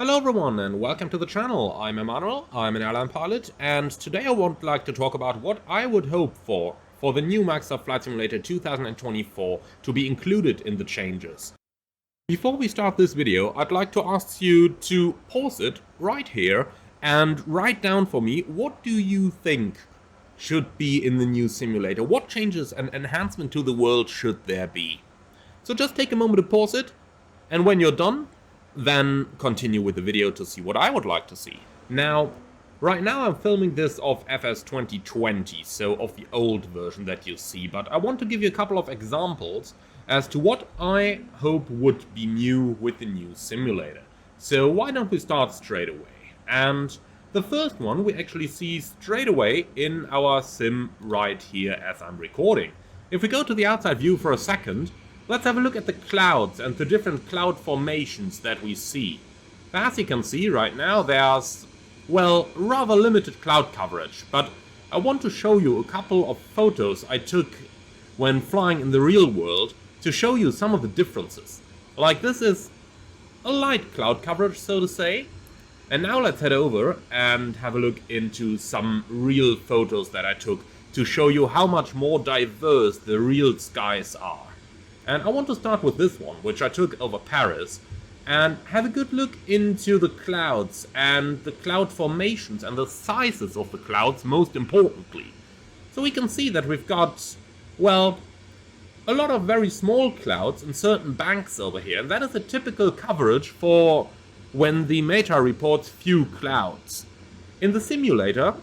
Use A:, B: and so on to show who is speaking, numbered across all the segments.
A: Hello everyone and welcome to the channel. I'm Emmanuel, I'm an airline pilot, and today I would like to talk about what I would hope for the new Microsoft Flight Simulator 2024 to be included in the changes. Before we start this video, I'd like to ask you to pause it right here and write down for me what do you think should be in the new simulator? What changes and enhancement to the world should there be? So just take a moment to pause it, and when you're done, then continue with the video to see what I would like to see. Now, right now I'm filming this of FS 2020, so of the old version that you see, but I want to give you a couple of examples as to what I hope would be new with the new simulator. So why don't we start straight away? And the first one we actually see straight away in our sim right here as I'm recording. If we go to the outside view for a second, let's have a look at the clouds and the different cloud formations that we see. As you can see right now, there's, well, rather limited cloud coverage, but I want to show you a couple of photos I took when flying in the real world to show you some of the differences. Like, this is a light cloud coverage, so to say. And now let's head over and have a look into some real photos that I took to show you how much more diverse the real skies are. And I want to start with this one, which I took over Paris, and have a good look into the clouds and the cloud formations and the sizes of the clouds, most importantly. So we can see that we've got, well, a lot of very small clouds in certain banks over here, and that is a typical coverage for when the meta reports few clouds. In the simulator,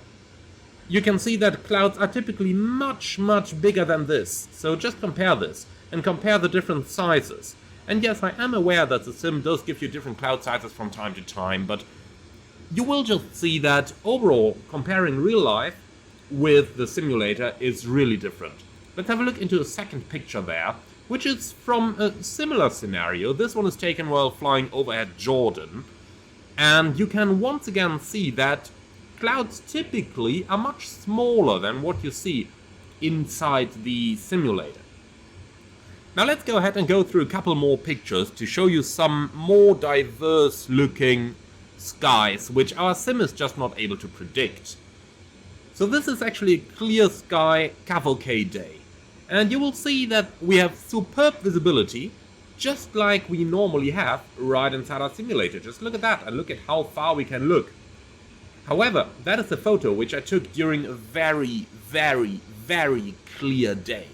A: you can see that clouds are typically much bigger than this, so just compare this and compare the different sizes. And yes, I am aware that the sim does give you different cloud sizes from time to time, but you will just see that overall, comparing real life with the simulator is really different. Let's have a look into the second picture there, which is from a similar scenario. This one is taken while flying overhead Jordan, and you can once again see that clouds typically are much smaller than what you see inside the simulator. Now let's go ahead and go through a couple more pictures to show you some more diverse looking skies, which our sim is just not able to predict. So this is actually a clear sky cavalcade day. And you will see that we have superb visibility, just like we normally have right inside our simulator. Just look at that and look at how far we can look. However, that is a photo which I took during a very clear day.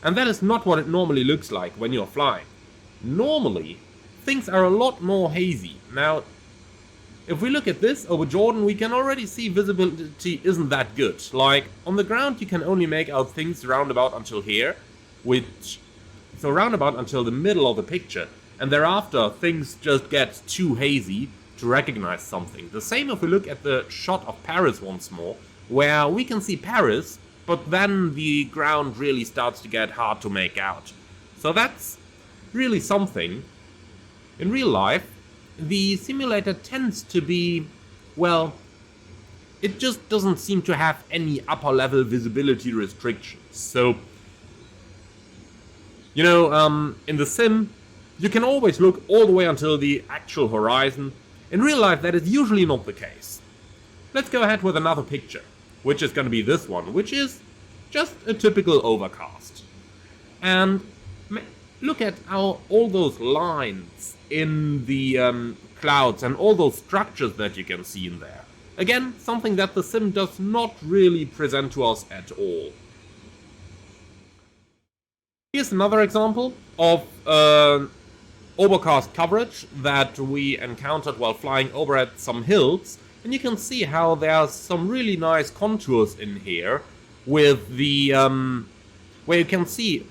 A: And that is not what it normally looks like when you're flying. Normally, things are a lot more hazy. Now, if we look at this over Jordan, we can already see visibility isn't that good. Like, on the ground you can only make out things roundabout until here, so roundabout until the middle of the picture, and thereafter things just get too hazy to recognize something. The same if we look at the shot of Paris once more, where we can see Paris, but then the ground really starts to get hard to make out. So that's really something. In real life, the simulator tends to be, well, it just doesn't seem to have any upper level visibility restrictions. So, you know, in the sim, you can always look all the way until the actual horizon. In real life, that is usually not the case. Let's go ahead with another picture, which is going to be this one, which is just a typical overcast. And look at how all those lines in the clouds and all those structures that you can see in there. Again, something that the sim does not really present to us at all. Here's another example of overcast coverage that we encountered while flying over at some hills. And you can see how there are some really nice contours in here with the, where you can see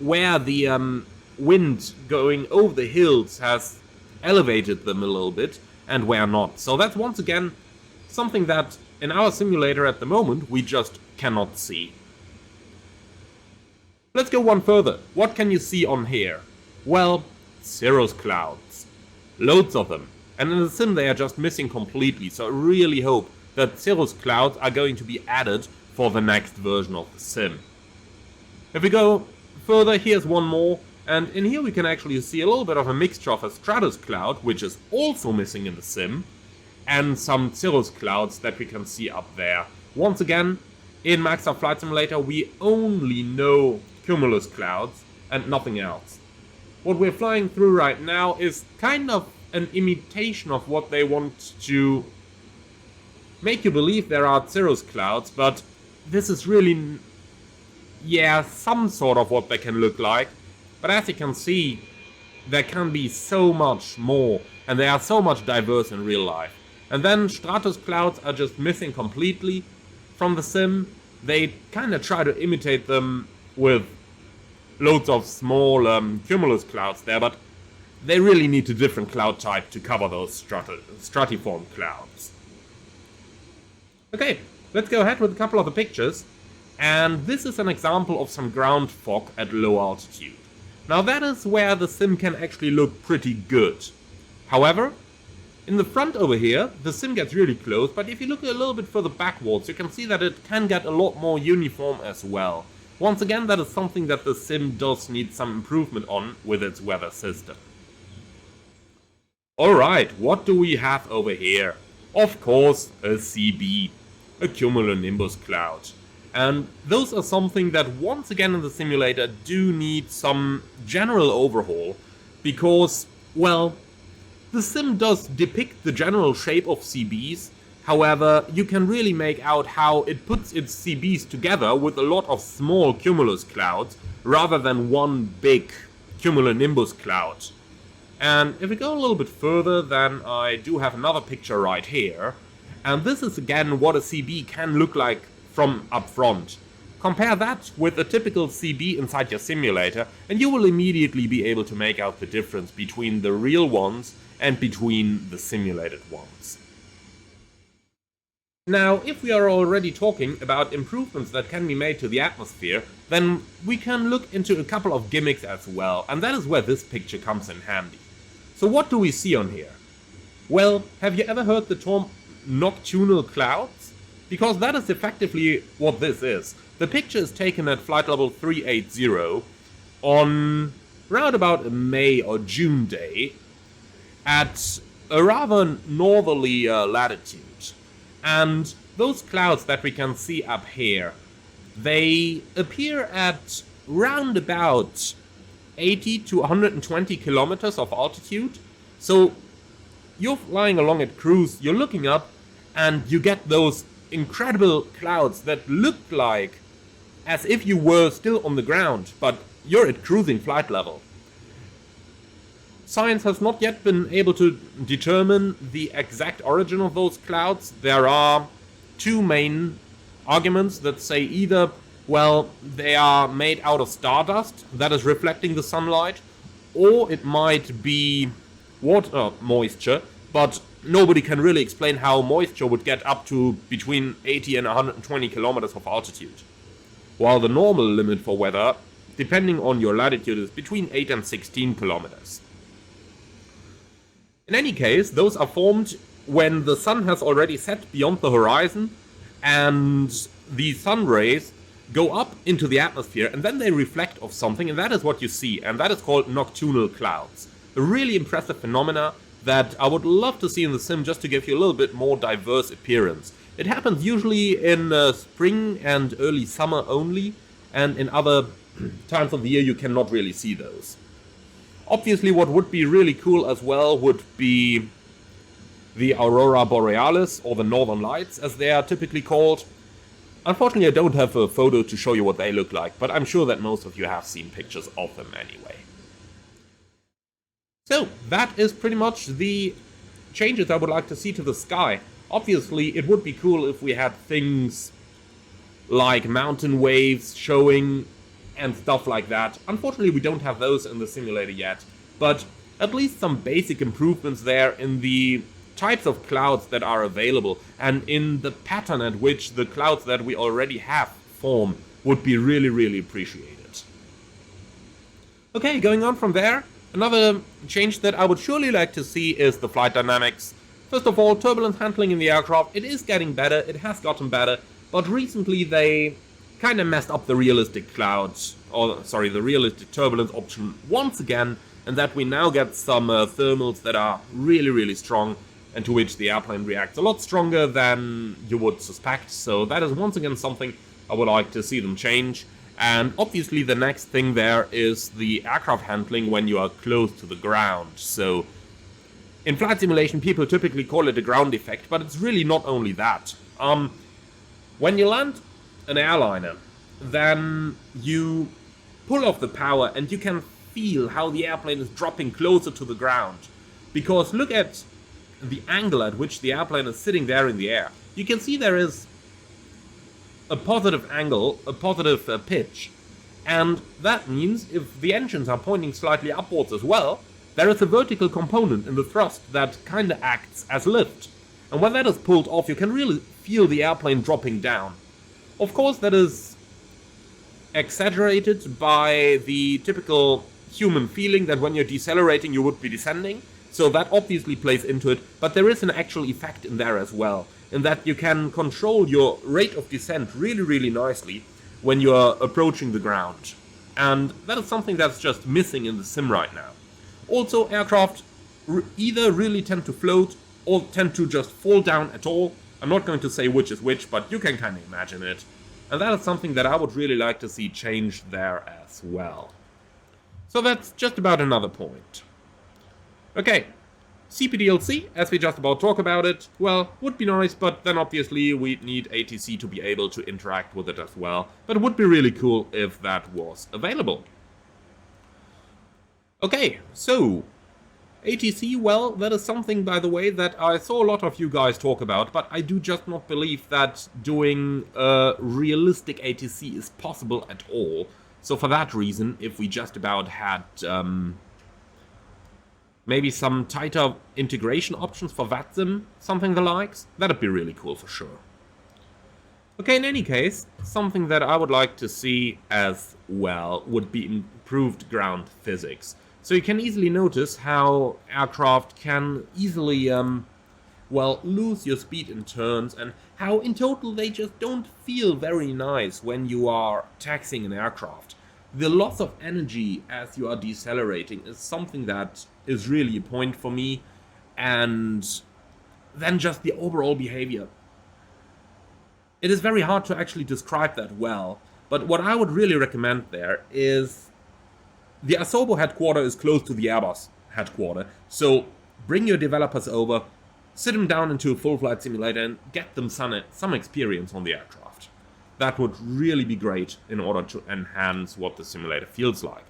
A: where the wind going over the hills has elevated them a little bit and where not. So that's once again something that in our simulator at the moment we just cannot see. Let's go one further. What can you see on here? Well, cirrus clouds. Loads of them. And in the sim they are just missing completely, so I really hope that cirrus clouds are going to be added for the next version of the sim. If we go further, here's one more. And in here we can actually see a little bit of a mixture of a stratus cloud, which is also missing in the sim, and some cirrus clouds that we can see up there. Once again, in Maxar Flight Simulator we only know cumulus clouds and nothing else. What we're flying through right now is kind of an imitation of what they want to make you believe there are cirrus clouds, but this is really, yeah, some sort of what they can look like. But as you can see, there can be so much more, and they are so much diverse in real life. And then stratus clouds are just missing completely from the sim. They kind of try to imitate them with loads of small cumulus clouds there, but they really need a different cloud type to cover those stratiform clouds. Okay, let's go ahead with a couple of the pictures. And this is an example of some ground fog at low altitude. Now that is where the sim can actually look pretty good. However, in the front over here, the sim gets really close, but if you look a little bit further backwards, you can see that it can get a lot more uniform as well. Once again, that is something that the sim does need some improvement on with its weather system. Alright, what do we have over here? Of course, a CB, a cumulonimbus cloud. And those are something that once again in the simulator do need some general overhaul, because, well, the sim does depict the general shape of CBs, however, you can really make out how it puts its CBs together with a lot of small cumulus clouds, rather than one big cumulonimbus cloud. And if we go a little bit further, then I do have another picture right here, and this is again what a CB can look like from up front. Compare that with a typical CB inside your simulator, and you will immediately be able to make out the difference between the real ones and between the simulated ones. Now, if we are already talking about improvements that can be made to the atmosphere, then we can look into a couple of gimmicks as well, and that is where this picture comes in handy. So what do we see on here? Well, have you ever heard the term nocturnal clouds? Because that is effectively what this is. The picture is taken at flight level 380 on round about a May or June day at a rather northerly latitude. And those clouds that we can see up here, they appear at round about 80 to 120 kilometers of altitude. So you're flying along at cruise, you're looking up, and you get those incredible clouds that look like as if you were still on the ground, but you're at cruising flight level. Science has not yet been able to determine the exact origin of those clouds. There are two main arguments that say either, well, they are made out of stardust that is reflecting the sunlight, or it might be water moisture, but nobody can really explain how moisture would get up to between 80 and 120 kilometers of altitude. While the normal limit for weather, depending on your latitude, is between 8 and 16 kilometers. In any case, those are formed when the sun has already set beyond the horizon and the sun rays go up into the atmosphere and then they reflect off something, and that is what you see, and that is called nocturnal clouds. A really impressive phenomena that I would love to see in the sim just to give you a little bit more diverse appearance. It happens usually in spring and early summer only, and in other times of the year you cannot really see those. Obviously what would be really cool as well would be the Aurora Borealis, or the Northern Lights as they are typically called. Unfortunately I don't have a photo to show you what they look like, but I'm sure that most of you have seen pictures of them anyway. So, that is pretty much the changes I would like to see to the sky. Obviously, it would be cool if we had things like mountain waves showing and stuff like that. Unfortunately, we don't have those in the simulator yet, but at least some basic improvements there in the types of clouds that are available and in the pattern at which the clouds that we already have form would be really, really appreciated. Okay, going on from there. Another change that I would surely like to see is the flight dynamics. First of all, turbulence handling in the aircraft, it is getting better, it has gotten better, but recently they kind of messed up the realistic clouds, or sorry, the realistic turbulence option once again, and that we now get some thermals that are really, really strong, and to which the airplane reacts a lot stronger than you would suspect. So that is once again something I would like to see them change. And obviously the next thing there is the aircraft handling when you are close to the ground. So in flight simulation people typically call it a ground effect, but it's really not only that. When you land an airliner, then you pull off the power and you can feel how the airplane is dropping closer to the ground. Because look at the angle at which the airplane is sitting there in the air. You can see there is a positive angle, a positive pitch, and that means if the engines are pointing slightly upwards as well, there is a vertical component in the thrust that kinda acts as lift. And when that is pulled off, you can really feel the airplane dropping down. Of course, that is exaggerated by the typical human feeling that when you're decelerating you would be descending, so that obviously plays into it, but there is an actual effect in there as well, in that you can control your rate of descent really, really nicely when you're approaching the ground. And that is something that's just missing in the sim right now. Also, aircraft either really tend to float or tend to just fall down at all. I'm not going to say which is which, but you can kind of imagine it. And that is something that I would really like to see changed there as well. So that's just about another point. Okay, CPDLC, as we just about talked about it, well, would be nice, but then obviously we'd need ATC to be able to interact with it as well. But it would be really cool if that was available. Okay, so ATC, well, that is something, by the way, that I saw a lot of you guys talk about, but I do just not believe that doing a realistic ATC is possible at all. So for that reason, if we just about had maybe some tighter integration options for VATSIM, something the likes, that'd be really cool for sure. Okay, in any case, something that I would like to see as well would be improved ground physics. So you can easily notice how aircraft can easily, well, lose your speed in turns, and how in total they just don't feel very nice when you are taxiing an aircraft. The loss of energy as you are decelerating is something that is really a point for me, and then just the overall behavior. It is very hard to actually describe that well, but what I would really recommend there is the Asobo headquarters is close to the Airbus headquarters, so bring your developers over, sit them down into a full flight simulator and get them some experience on the aircraft. That would really be great in order to enhance what the simulator feels like.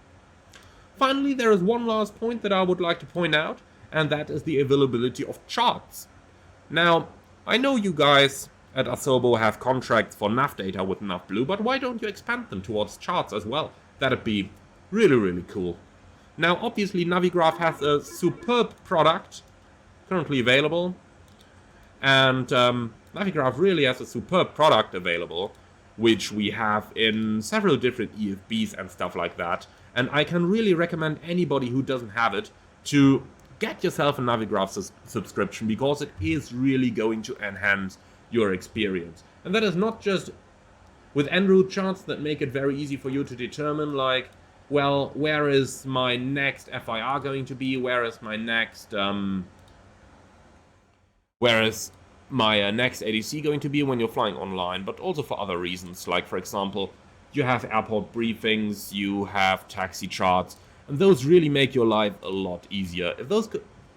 A: Finally, there is one last point that I would like to point out, and that is the availability of charts. Now, I know you guys at Asobo have contracts for nav data with NavBlue, but why don't you expand them towards charts as well? That'd be really, really cool. Now, obviously, Navigraph has a superb product currently available, and Navigraph really has a superb product available, which we have in several different EFBs and stuff like that. And I can really recommend anybody who doesn't have it to get yourself a Navigraph subscription, because it is really going to enhance your experience. And that is not just with en route charts that make it very easy for you to determine, like, well, where is my next FIR going to be? Where is my next next ADC going to be when you're flying online? But also for other reasons, like for example, you have airport briefings, you have taxi charts, and those really make your life a lot easier. If those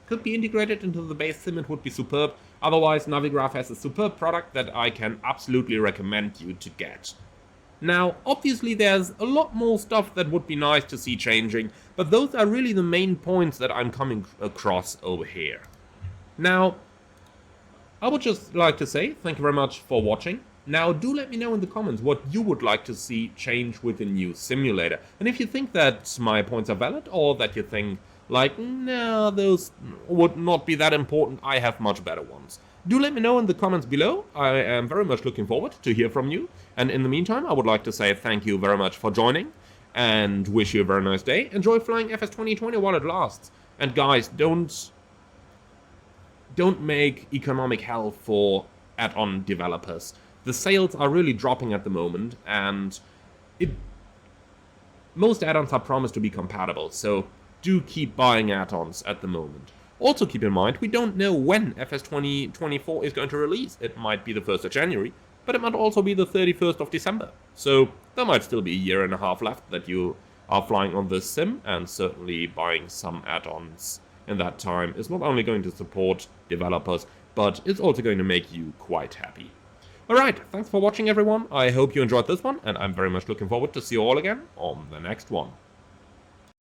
A: could be integrated into the base sim, it would be superb. Otherwise, Navigraph has a superb product that I can absolutely recommend you to get. Now, obviously there's a lot more stuff that would be nice to see changing, but those are really the main points that I'm coming across over here. Now, I would just like to say thank you very much for watching. Now, do let me know in the comments what you would like to see change with the new simulator. And if you think that my points are valid, or that you think, like, no, those would not be that important, I have much better ones. Do let me know in the comments below. I am very much looking forward to hear from you. And in the meantime, I would like to say thank you very much for joining, and wish you a very nice day. Enjoy flying FS 2020 while it lasts. And guys, don't make economic hell for add-on developers. the sales are really dropping at the moment, and most add-ons are promised to be compatible, so do keep buying add-ons at the moment. Also keep in mind, we don't know when FS 2024 is going to release. It might be the 1st of January, but it might also be the 31st of December. So there might still be a year and a half left that you are flying on this sim, and certainly buying some add-ons in that time is not only going to support developers, but it's also going to make you quite happy. Alright, thanks for watching everyone. I hope you enjoyed this one, and I'm very much looking forward to see you all again on the next one.